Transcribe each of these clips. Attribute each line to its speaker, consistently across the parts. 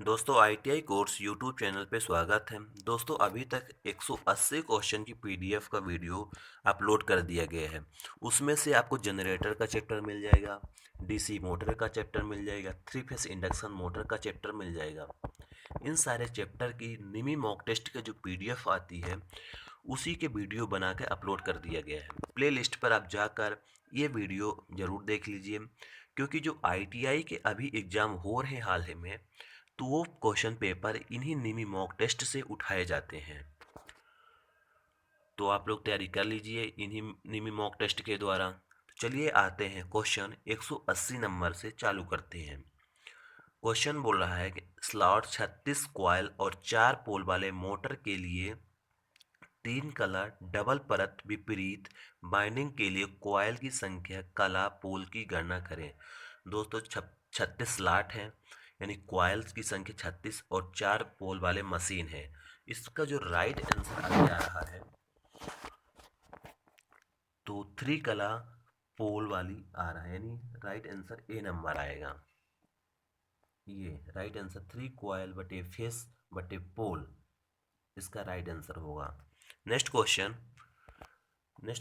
Speaker 1: दोस्तों ITI course YouTube channel पे स्वागत है। दोस्तों अभी तक 180 क्वेश्चन की पीडीएफ का वीडियो अपलोड कर दिया गया है। उसमें से आपको जनरेटर का चैप्टर मिल जाएगा, डीसी मोटर का चैप्टर मिल जाएगा, थ्री फेस इंडक्शन मोटर का चैप्टर मिल जाएगा। इन सारे चैप्टर की मिनी मॉक टेस्ट का जो पीडीएफ आती है उसी के वीडियो बना के अपलोड कर दिया गया है। प्ले लिस्ट पर आप जाकर ये वीडियो ज़रूर देख लीजिए, क्योंकि जो आईटीआई के अभी एग्ज़ाम हो रहे हैं हाल ही में, तो वो क्वेश्चन पेपर इन्हीं मिनी मॉक टेस्ट से उठाए जाते हैं। तो आप लोग तैयारी कर लीजिए इन्हीं मिनी मॉक टेस्ट के द्वारा। चलिए आते हैं क्वेश्चन 180 नंबर से चालू करते हैं। क्वेश्चन बोल रहा है कि स्लॉट 36 कॉइल और 4 पोल वाले मोटर के लिए 3 कला डबल परत विपरीत बाइंडिंग के लिए कॉइल की संख्या कला पोल की गणना करें। दोस्तों 36 स्लॉट हैं, यानी कॉइल्स की संख्या 36 और 4 पोल वाले मशीन है। इसका जो राइट आंसर आगे आ रहा है तो 3 कला पोल वाली आ रहा है, यानी राइट आंसर ए नंबर आएगा। ये राइट आंसर 3 कॉइल बटे फेस बटे पोल इसका राइट आंसर होगा। नेक्स्ट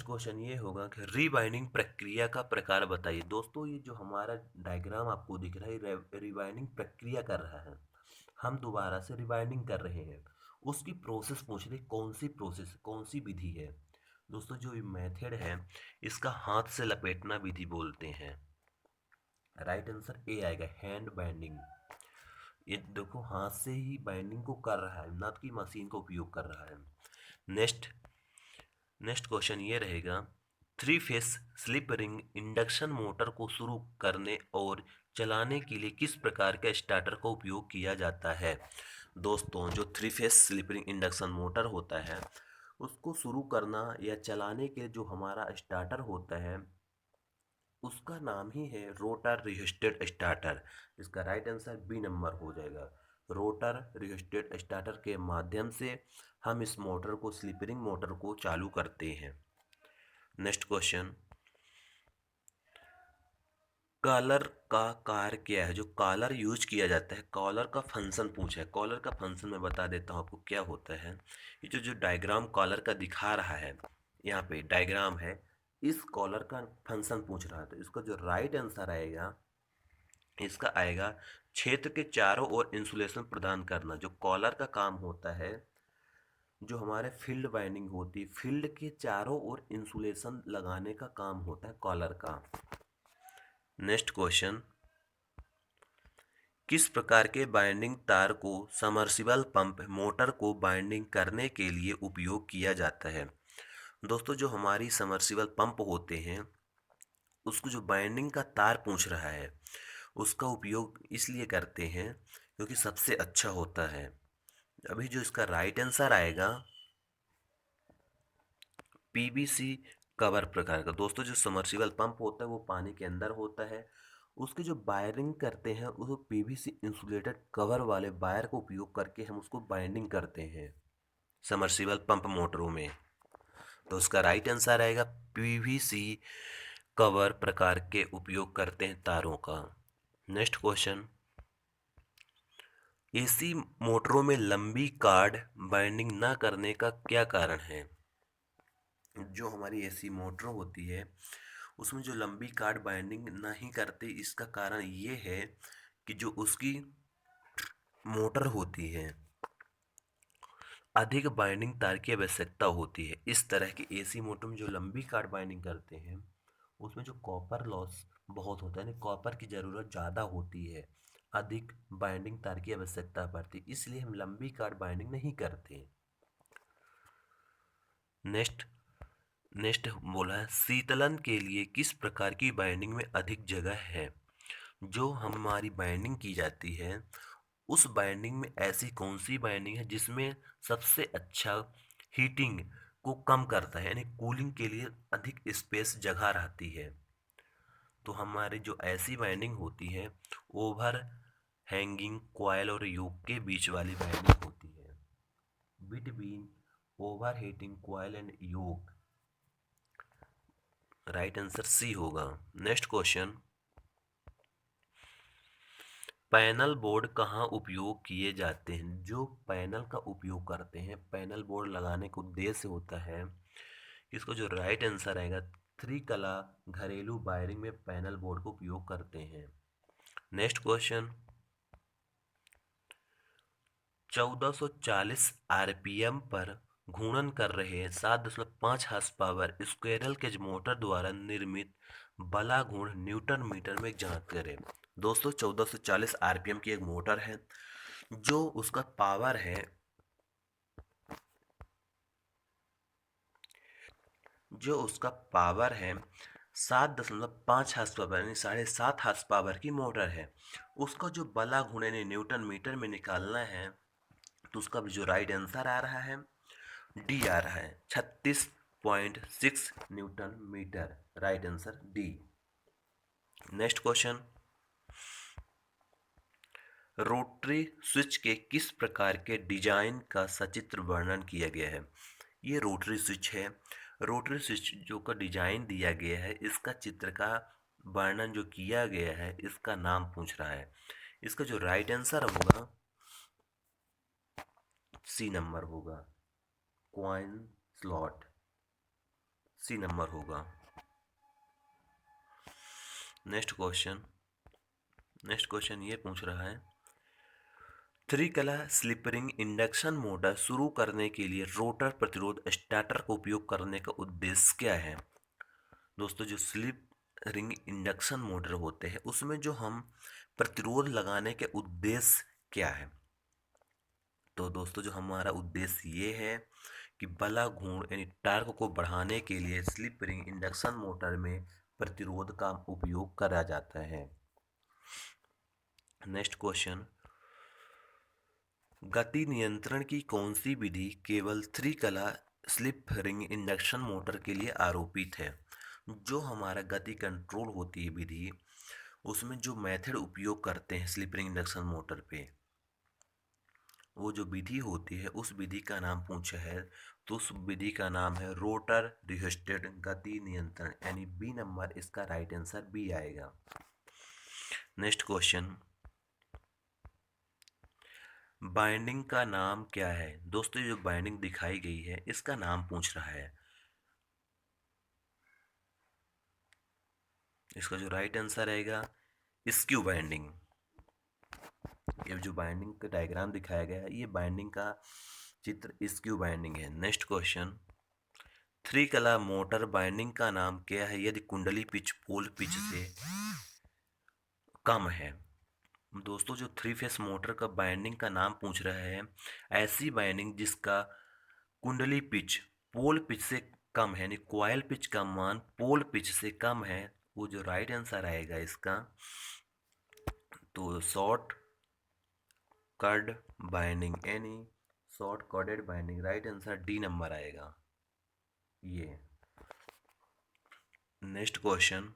Speaker 1: क्वेश्चन ये होगा कि रीबाइंडिंग प्रक्रिया का प्रकार बताइए। दोस्तों ये जो हमारा डायग्राम आपको दिख रहा है रीबाइंडिंग प्रक्रिया कर रहा है, हम दोबारा से रिबाइंडिंग कर रहे हैं। उसकी प्रोसेस पूछ रही, कौन सी प्रोसेस, कौन सी विधि है। दोस्तों जो ये मेथड है इसका हाथ से लपेटना विधि बोलते हैं। राइट आंसर ए आएगा, हैंड बाइंडिंग। ये देखो हाथ से ही बाइंडिंग को कर रहा है, ना कि मशीन का उपयोग कर रहा है। नेक्स्ट नेक्स्ट क्वेश्चन ये रहेगा, three phase slip ring induction motor को शुरू करने और चलाने के लिए किस प्रकार के स्टार्टर का उपयोग किया जाता है। दोस्तों जो three phase slip ring induction motor होता है उसको शुरू करना या चलाने के जो हमारा स्टार्टर होता है उसका नाम ही है रोटर रिहेस्टेड स्टार्टर। इसका राइट आंसर बी नंबर हो जाएगा। रोटर रिहेस्टेड स्टार्टर के माध्यम से हम इस मोटर को स्लिपरिंग मोटर को चालू करते हैं। नेक्स्ट क्वेश्चन, कॉलर का कार्य क्या है। जो कॉलर यूज किया जाता है, कॉलर का फंक्शन पूछा है। कॉलर का फंक्शन मैं बता देता हूँ आपको क्या होता है। ये जो जो डायग्राम कॉलर का दिखा रहा है, यहाँ पे डायग्राम है, इस कॉलर का फंक्शन पूछ रहा है। तो इसका जो राइट आंसर आएगा, इसका आएगा क्षेत्र के चारों ओर इंसुलेशन प्रदान करना। जो कॉलर का काम होता है, जो हमारे फील्ड बाइंडिंग होती है, फील्ड के चारों ओर इंसुलेशन लगाने का काम होता है कॉलर का। नेक्स्ट क्वेश्चन, किस प्रकार के बाइंडिंग तार को समर्सिबल पंप मोटर को बाइंडिंग करने के लिए उपयोग किया जाता है। दोस्तों जो हमारी समर्सिबल पंप होते हैं उसको जो बाइंडिंग का तार पूछ रहा है उसका उपयोग इसलिए करते हैं क्योंकि सबसे अच्छा होता है। अभी जो इसका राइट आंसर आएगा पीवीसी कवर प्रकार का। दोस्तों जो समर्सिबल पंप होता है वो पानी के अंदर होता है, उसकी जो वायरिंग करते हैं उसको पीवीसी इंसुलेटेड कवर वाले वायर का उपयोग करके हम उसको बाइंडिंग करते हैं समर्सिबल पंप मोटरों में। तो उसका राइट आंसर आएगा पीवीसी कवर प्रकार के उपयोग करते हैं तारों का। नेक्स्ट क्वेश्चन, एसी मोटरों में लंबी कार्ड बाइंडिंग न करने का क्या कारण है। जो हमारी एसी मोटर होती है उसमें जो लंबी कार्ड बाइंडिंग नहीं करते, इसका कारण ये है कि जो उसकी मोटर होती है अधिक बाइंडिंग तार की आवश्यकता होती है। इस तरह की एसी मोटर में जो लंबी कार्ड बाइंडिंग करते हैं उसमें जो कॉपर लॉस बहुत होता है, यानी कॉपर की ज़रूरत ज़्यादा होती है, अधिक बाइंडिंग तार की आवश्यकता पड़ती है, इसलिए हम लंबी कार्ड बाइंडिंग नहीं करते। नेक्स्ट नेक्स्ट बोला है, शीतलन के लिए किस प्रकार की बाइंडिंग में अधिक जगह है। जो हमारी बाइंडिंग की जाती है उस बाइंडिंग में ऐसी कौन सी बाइंडिंग है जिसमें सबसे अच्छा हीटिंग को कम करता है, यानी कूलिंग के लिए अधिक स्पेस जगह रहती है। तो हमारी जो ऐसी बाइंडिंग होती है ओवर हैंगिंग कॉयल और योक के बीच वाली बाइंडिंग होती है, between over heating coil and yoke. Right answer C होगा। नेक्स्ट क्वेश्चन, पैनल बोर्ड कहाँ उपयोग किए जाते हैं? जो पैनल का उपयोग करते हैं, पैनल बोर्ड लगाने का उद्देश्य होता है, इसका जो राइट आंसर आएगा त्रिकला घरेलू वायरिंग में पैनल बोर्ड का उपयोग करते हैं। नेक्स्ट क्वेश्चन, 1440 आरपीएम पर घूर्णन कर रहे 7.5 horse power squirrel cage motor द्वारा निर्मित बला घूर्ण न्यूटन मीटर में ज्ञात करें। दोस्तों 1440 आरपीएम की एक मोटर है, जो उसका पावर है, जो उसका पावर है 7.5 हॉर्स पावर यानी 7.5 हॉर्स पावर की मोटर है। उसका जो बला घूर्ण यानी न्यूटन मीटर में निकालना है, तो उसका जो राइट आंसर आ रहा है डी आ रहा है 36.6 newton metre. Right answer D. Next question, rotary switch के किस प्रकार के डिजाइन का सचित्र वर्णन किया गया है? ये रोटरी स्विच है। रोटरी स्विच जो का डिजाइन दिया गया है, इसका चित्र का वर्णन जो किया गया है, इसका नाम पूछ रहा है। इसका जो राइट आंसर होगा सी नंबर होगा, क्वाइन स्लॉट, सी नंबर होगा। नेक्स्ट क्वेश्चन ये पूछ रहा है, त्रिकला स्लिप रिंग इंडक्शन मोटर शुरू करने के लिए रोटर प्रतिरोध स्टार्टर का उपयोग करने का उद्देश्य क्या है? दोस्तों जो स्लिप रिंग इंडक्शन मोटर होते हैं, उसमें जो हम प्रतिरोध लगाने के उद्देश्य क्या है? तो दोस्तों जो हमारा उद्देश्य ये है कि बला घूर्ण यानी टार्क को बढ़ाने के लिए स्लिप रिंग इंडक्शन मोटर में प्रतिरोध का उपयोग करा जाता है। नेक्स्ट क्वेश्चन, गति नियंत्रण की कौन सी विधि केवल त्रिकला स्लिप रिंग इंडक्शन मोटर के लिए आरोपित है? जो हमारा गति कंट्रोल होती है विधि, उसमें जो मेथड उपयोग करते हैं स्लिप रिंग इंडक्शन मोटर पे, वो जो विधि होती है उस विधि का नाम पूछा है, तो उस विधि का नाम है रोटर रिहेस्टेड गति नियंत्रण, यानी बी नंबर इसका राइट आंसर बी आएगा। नेक्स्ट क्वेश्चन, बाइंडिंग का नाम क्या है? दोस्तों जो बाइंडिंग दिखाई गई है, इसका नाम पूछ रहा है। इसका जो राइट आंसर आएगा स्क्यू बाइंडिंग। ये जो बाइंडिंग का डायग्राम दिखाया गया है, ये बाइंडिंग का चित्र स्क्यू बाइंडिंग है। नेक्स्ट क्वेश्चन, त्रिकला मोटर बाइंडिंग का नाम क्या है यदि कुंडली पिच पोल पिच से कम है? दोस्तों जो थ्री फेस मोटर का बाइंडिंग का नाम पूछ रहा है, ऐसी बाइंडिंग जिसका कुंडली पिच पोल पिच से कम है, यानी क्वाइल पिच का मान पोल पिच से कम है, वो जो राइट आंसर आएगा इसका, तो शॉर्ट कट बाइंडिंग यानी short corded binding, right answer D number आएगा ये। नेक्स्ट क्वेश्चन,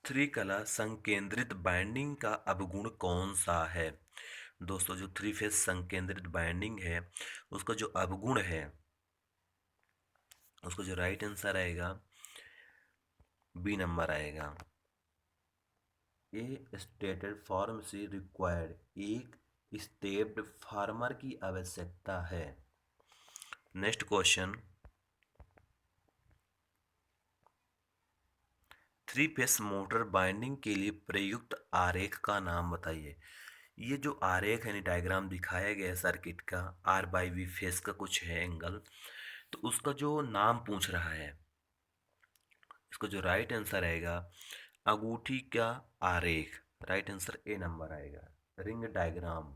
Speaker 1: त्रिकला संकेंद्रित बाइंडिंग का अवगुण कौन सा है? दोस्तों जो थ्री फेज संकेंद्रित बाइंडिंग है, उसका जो अवगुण है, उसका जो राइट आंसर आएगा बी नंबर आएगा। ए स्टेटेड फॉर्म से रिक्वायर्ड, एक स्टेप्ड फार्मर की आवश्यकता है। Next question, three phase motor binding के लिए प्रयुक्त आरेख का नाम बताइए। ये जो आरेख है डायग्राम दिखाया गया है सर्किट का, आर बाई वी फेस का कुछ है एंगल, तो उसका जो नाम पूछ रहा है, इसका जो राइट आंसर आएगा अंगूठी का आरेख, राइट आंसर ए नंबर आएगा, रिंग डायग्राम।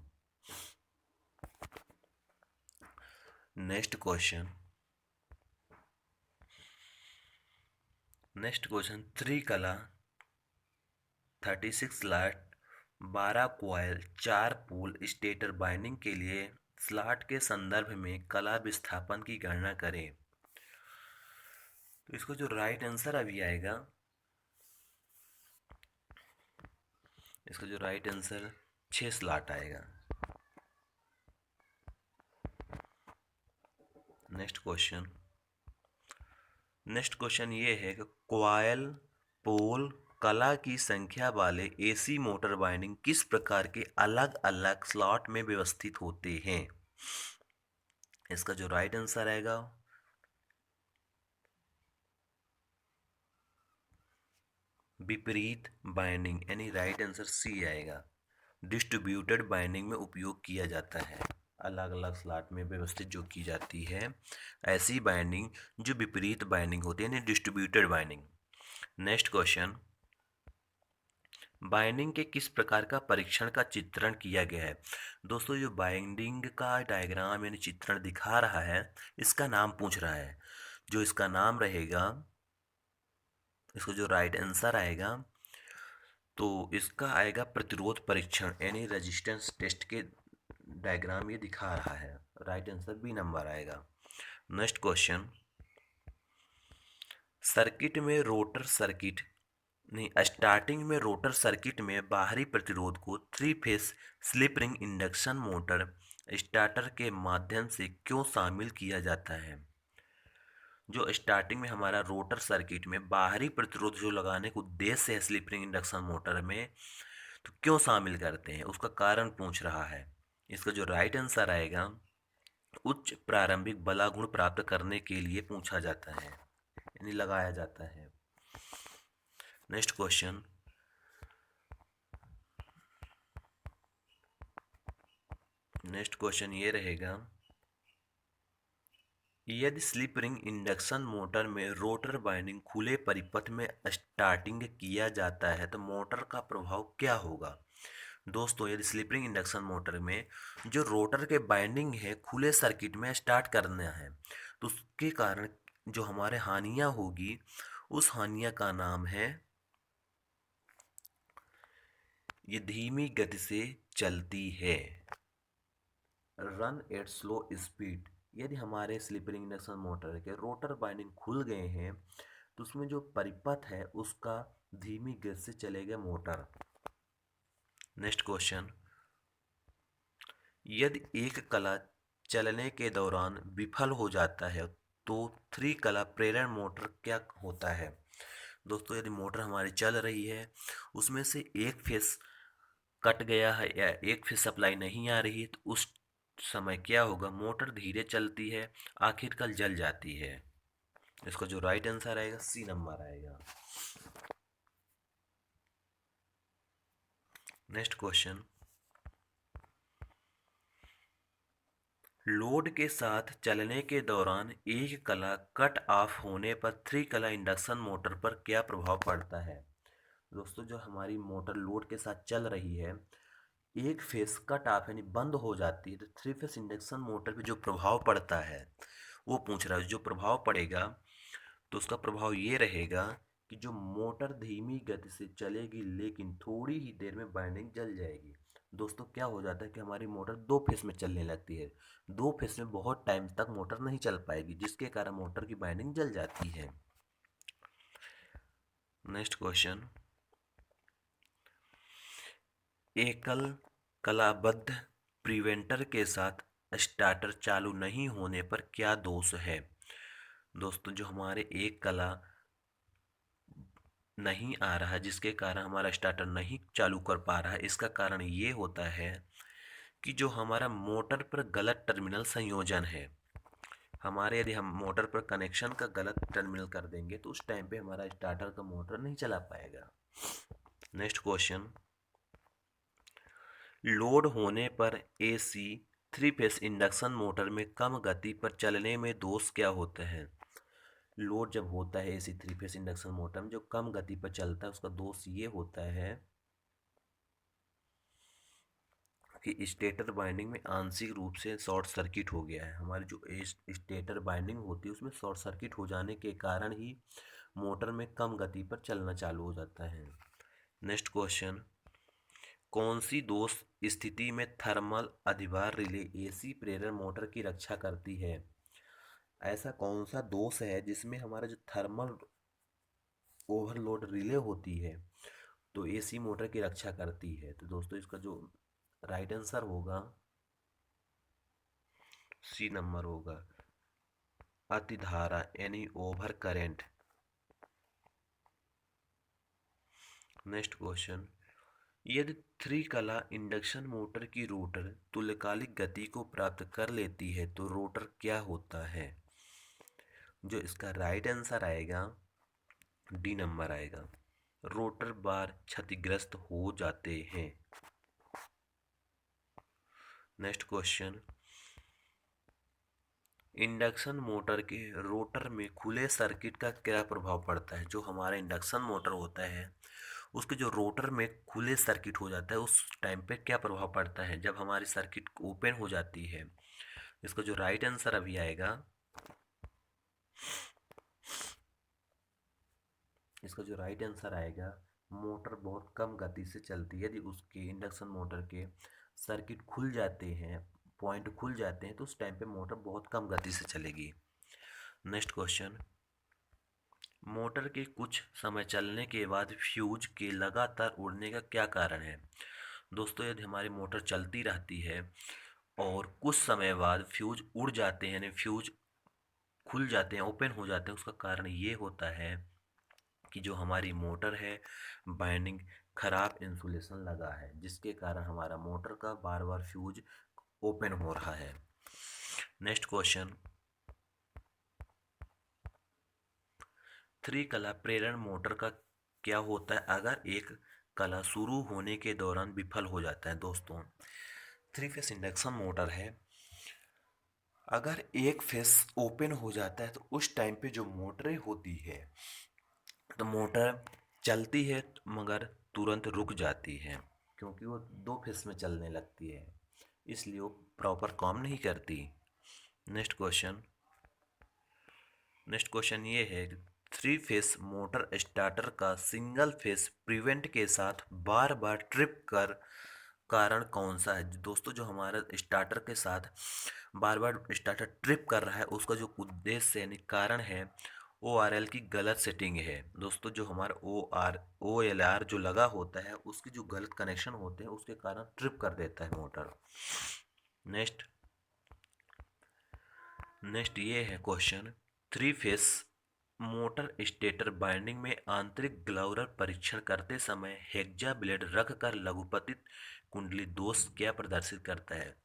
Speaker 1: नेक्स्ट क्वेश्चन, त्रिकला 36 slot 12 coil 4 pole stator binding के लिए स्लॉट के संदर्भ में कला विस्थापन की गणना करें। तो इसको जो राइट आंसर अभी आएगा, इसका जो राइट आंसर 6 स्लॉट आएगा। नेक्स्ट क्वेश्चन ये है कि क्वाइल पोल कला की संख्या वाले एसी मोटर बाइंडिंग किस प्रकार के अलग अलग स्लॉट में व्यवस्थित होते हैं? इसका जो राइट आंसर आएगा विपरीत बाइंडिंग, यानी राइट आंसर सी आएगा। डिस्ट्रीब्यूटेड बाइंडिंग में उपयोग किया जाता है, अलग अलग स्लॉट में व्यवस्थित जो की जाती है ऐसी बाइंडिंग जो विपरीत बाइंडिंग होती है, यानी distributed binding. Next question, binding के किस प्रकार का परीक्षण का चित्रण किया गया है? दोस्तों जो बाइंडिंग का डायग्राम यानी चित्रण दिखा रहा है इसका नाम पूछ रहा है। जो इसका नाम रहेगा, इसको जो राइट आंसर आएगा तो इसका आएगा प्रतिरोध परीक्षण, यानी रेजिस्टेंस टेस्ट के डायग्राम ये दिखा रहा है। राइट आंसर बी नंबर आएगा। नेक्स्ट क्वेश्चन, सर्किट में रोटर सर्किट नहीं स्टार्टिंग में रोटर सर्किट में बाहरी प्रतिरोध को three phase slip ring induction motor starter के माध्यम से क्यों शामिल किया जाता है? जो स्टार्टिंग में हमारा रोटर सर्किट में बाहरी प्रतिरोध जो लगाने का उद्देश्य है स्लिप रिंग इंडक्शन मोटर में, तो क्यों शामिल करते हैं उसका कारण पूछ रहा है। इसका जो राइट आंसर आएगा उच्च प्रारंभिक बलागुण प्राप्त करने के लिए पूछा जाता है, यानी लगाया जाता है। नेक्स्ट क्वेश्चन, ये रहेगा, यदि स्लिप रिंग इंडक्शन मोटर में रोटर बाइंडिंग खुले परिपथ में स्टार्टिंग किया जाता है तो मोटर का प्रभाव क्या होगा? दोस्तों यदि स्लिप रिंग इंडक्शन मोटर में जो रोटर के बाइंडिंग है खुले सर्किट में स्टार्ट करना है तो उसके कारण जो हमारे हानियां होगी उस हानियां का नाम है, ये धीमी गति से चलती है, रन एट स्लो स्पीड। यदि हमारे स्लिप रिंग इंडक्शन मोटर के रोटर बाइंडिंग खुल गए हैं तो उसमें जो परिपथ है उसका धीमी गति से चलेगा मोटर। नेक्स्ट क्वेश्चन, यदि एक कला चलने के दौरान विफल हो जाता है तो थ्री कला प्रेरण मोटर क्या होता है? दोस्तों यदि मोटर हमारी चल रही है उसमें से एक फेस कट गया है या एक फेस सप्लाई नहीं आ रही है तो उस समय क्या होगा, मोटर धीरे चलती है, आखिरकार जल जाती है। इसका जो राइट आंसर आएगा सी नंबर आएगा। नेक्स्ट क्वेश्चन, लोड के साथ चलने के दौरान एक कला कट ऑफ होने पर थ्री कला इंडक्शन मोटर पर क्या प्रभाव पड़ता है? दोस्तों जो हमारी मोटर लोड के साथ चल रही है एक फेस कट ऑफ यानी बंद हो जाती है तो थ्री फेस इंडक्शन मोटर पे जो प्रभाव पड़ता है वो पूछ रहा है। जो प्रभाव पड़ेगा तो उसका प्रभाव ये रहेगा कि जो मोटर धीमी गति से चलेगी लेकिन थोड़ी ही देर में बाइंडिंग जल जाएगी। दोस्तों क्या हो जाता है कि हमारी मोटर दो फेस में चलने लगती है, दो फेस में बहुत टाइम तक मोटर नहीं चल पाएगी जिसके कारण मोटर की बाइंडिंग जल जाती है। नेक्स्ट क्वेश्चन, एकल कलाबद्ध प्रिवेंटर के साथ स्टार्टर चालू नहीं होने पर क्या दोष है? दोस्तों जो हमारे एक कला नहीं आ रहा जिसके कारण हमारा स्टार्टर नहीं चालू कर पा रहा है, इसका कारण ये होता है कि जो हमारा मोटर पर गलत टर्मिनल संयोजन है। हमारे यदि हम मोटर पर कनेक्शन का गलत टर्मिनल कर देंगे तो उस टाइम पे हमारा स्टार्टर का मोटर नहीं चला पाएगा। नेक्स्ट क्वेश्चन, लोड होने पर AC three phase induction motor में कम गति पर चलने में दोष क्या होते हैं? लोड जब होता है AC three phase induction motor में जो कम गति पर चलता है उसका दोष ये होता है कि स्टेटर बाइंडिंग में आंशिक रूप से शॉर्ट सर्किट हो गया है। हमारी जो स्टेटर बाइंडिंग होती है उसमें शॉर्ट सर्किट हो जाने के कारण ही मोटर में कम गति पर चलना चालू हो जाता है। नेक्स्ट क्वेश्चन, कौन सी दोष स्थिति में थर्मल अधिभार रिले एसी प्रेरण मोटर की रक्षा करती है? ऐसा कौन सा दोष है जिसमें हमारा जो थर्मल ओवरलोड रिले होती है तो एसी मोटर की रक्षा करती है? तो दोस्तों इसका जो राइट आंसर होगा सी नंबर होगा, अतिधारा यानी ओवर करेंट। नेक्स्ट क्वेश्चन, यदि त्रिकला इंडक्शन मोटर की रोटर तुल्यकालिक गति को प्राप्त कर लेती है तो रोटर क्या होता है? जो इसका राइट आंसर आएगा डी नंबर आएगा, रोटर बार क्षतिग्रस्त हो जाते हैं। नेक्स्ट क्वेश्चन, इंडक्शन मोटर के रोटर में खुले सर्किट का क्या प्रभाव पड़ता है? जो हमारा इंडक्शन मोटर होता है उसके जो रोटर में खुले सर्किट हो जाता है उस टाइम पे क्या प्रभाव पड़ता है जब हमारी सर्किट ओपन हो जाती है? इसका जो राइट आंसर अभी आएगा, इसका जो राइट आंसर आएगा, मोटर बहुत कम गति से चलती है। यदि उसके इंडक्शन मोटर के सर्किट खुल जाते हैं, पॉइंट खुल जाते हैं, तो उस टाइम पे मोटर बहुत कम गति से चलेगी। नेक्स्ट क्वेश्चन, मोटर के कुछ समय चलने के बाद फ्यूज के लगातार उड़ने का क्या कारण है? दोस्तों, यदि हमारी मोटर चलती रहती है और कुछ समय बाद फ्यूज उड़ जाते हैं, यानी फ्यूज खुल जाते हैं, ओपन हो जाते हैं, उसका कारण ये होता है कि जो हमारी मोटर है बाइंडिंग खराब इंसुलेशन लगा है, जिसके कारण हमारा मोटर का बार बार फ्यूज ओपन हो रहा है। नेक्स्ट क्वेश्चन, त्रिकला प्रेरण मोटर का क्या होता है अगर एक कला शुरू होने के दौरान विफल हो जाता है? दोस्तों, थ्री फेस इंडक्शन मोटर है, अगर एक फेस ओपन हो जाता है तो उस टाइम पे जो मोटरें होती है तो मोटर चलती है मगर तुरंत रुक जाती है, क्योंकि वो दो फेस में चलने लगती है, इसलिए वो प्रॉपर काम नहीं करती। नेक्स्ट क्वेश्चन, ये है कि थ्री फेस मोटर स्टार्टर का सिंगल फेस प्रिवेंट के साथ बार बार ट्रिप कर कारण कौन सा है? दोस्तों, जो हमारा स्टार्टर के साथ बार बार स्टार्टर ट्रिप कर रहा है उसका जो उद्देश्य यानी कारण है ORL की गलत सेटिंग है। दोस्तों, जो हमारा OLR जो लगा होता है उसकी जो गलत कनेक्शन होते हैं उसके कारण ट्रिप कर देता है मोटर। नेक्स्ट ये है question, three phase motor stator binding में आंतरिक ग्लाउरर परीक्षण करते समय हेक्जा ब्लेड रखकर लघुपतित कुंडली दोष क्या प्रदर्शित करता है?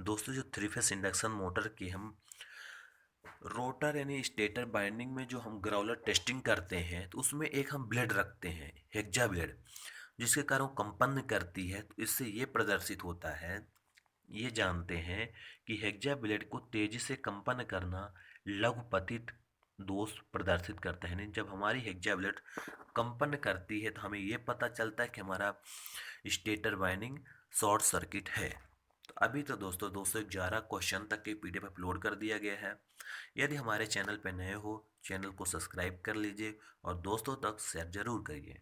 Speaker 1: दोस्तों, जो थ्री फेस इंडक्शन मोटर की हम रोटर यानी स्टेटर बाइंडिंग में जो हम ग्राउलर टेस्टिंग करते हैं तो उसमें एक हम ब्लेड रखते हैं, हेक्जा ब्लेड, जिसके कारण वो कंपन करती है। तो इससे ये प्रदर्शित होता है, ये जानते हैं कि हेक्जा ब्लेड को तेजी से कंपन करना लघुपतित दोष प्रदर्शित करता है। नहीं, जब हमारी हेक्जा ब्लेड कंपन करती है तो हमें ये पता चलता है कि हमारा स्टेटर वाइंडिंग शॉर्ट सर्किट है। तो अभी तो दोस्तों 211 क्वेश्चन तक के PDF अपलोड कर दिया गया है। यदि हमारे चैनल पर नए हो, चैनल को सब्सक्राइब कर लीजिए और दोस्तों तक शेयर जरूर करिए।